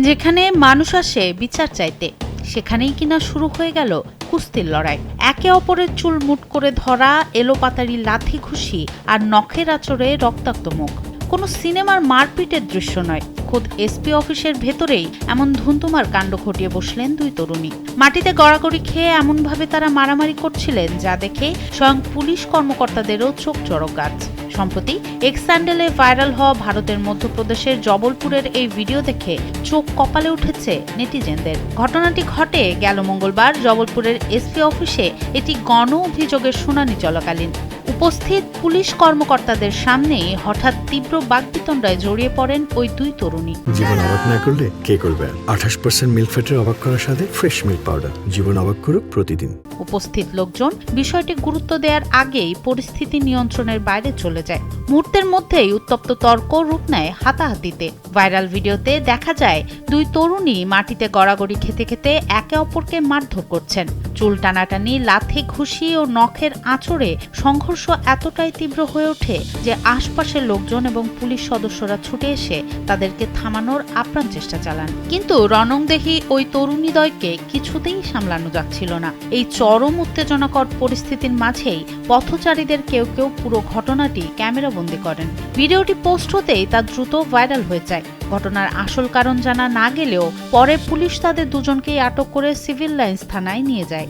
যেখানে মানুষ আসে বিচার চাইতে, সেখানেই কিনা শুরু হয়ে গেল কুস্তির লড়াই। একে অপরের চুল মুট করে ধরা, এলোপাতাড়ি লাথি ঘুষি আর নখের আঁচড়ে রক্তাক্ত মুখ। কোনো সিনেমার মারপিটের দৃশ্য নয়, খোদ এসপি অফিসের ভেতরেই এমন ধুন্ধুমার কাণ্ড ঘটিয়ে বসলেন দুই তরুণী। মাটিতে গড়াগড়ি খেয়ে এমনভাবে তারা মারামারি করছিলেন যা দেখে স্বয়ং পুলিশ কর্মকর্তাদেরও চোখ চড়ক গাছ। সম্প্রতি এক্স স্যান্ডেলে ভাইরাল হওয়া ভারতের মধ্যপ্রদেশের জবলপুরের এই ভিডিও দেখে চোখ কপালে উঠেছে নেটিজেনদের। ঘটনাটি ঘটে গেল মঙ্গলবার জবলপুরের এসপি অফিসে। এটি গণ অভিযোগের শুনানি চলাকালীন উপস্থিত পুলিশ কর্মকর্তাদের সামনে হঠাৎ তীব্র বাকবিতণ্ডায় জড়িয়ে পড়েন ওই দুই তরুণী। জীবন অবাক না করলে কে করবে? 28% মিল্ক ফ্যাটের অবাক করার সাথে ফ্রেশ মিল্ক পাউডার। জীবন অবাক করুক প্রতিদিন। উপস্থিত লোকজন বিষয়টি গুরুত্ব দেওয়ার আগেই পরিস্থিতি নিয়ন্ত্রণের বাইরে চলে যায়। মুহূর্তের মধ্যেই উত্তপ্ত তর্ক রূপ নেয় হাতাহাতিতে। ভাইরাল ভিডিওতে দেখা যায় দুই তরুণী মাটিতে গড়াগড়ি খেতে খেতে একে অপরকে মারধর করছেন। চুল টানাটানি, লাথি ঘুষি ও নখের আঁচড়ে সংঘর্ষ এতটাই তীব্র হয়ে ওঠে যে আশপাশের লোকজন এবং পুলিশ সদস্যরা ছুটে এসে তাদেরকে থামানোর আপ্রাণ চেষ্টা চালান। কিন্তু রণংদেহী ওই তরুণীদ্বয়কে কিছুতেই সামলানো যাচ্ছিল না। এই চরম উত্তেজনাকর পরিস্থিতির মাঝেই পথচারীদের কেউ কেউ পুরো ঘটনাটি ক্যামেরাবন্দি করেন। ভিডিওটি পোস্ট হতেই তা দ্রুত ভাইরাল হয়ে যায়। ঘটনার আসল কারণ জানা না গেলেও পরে পুলিশ তাদের দুজনকেই আটক করে সিভিল লাইন্স থানায় নিয়ে যায়।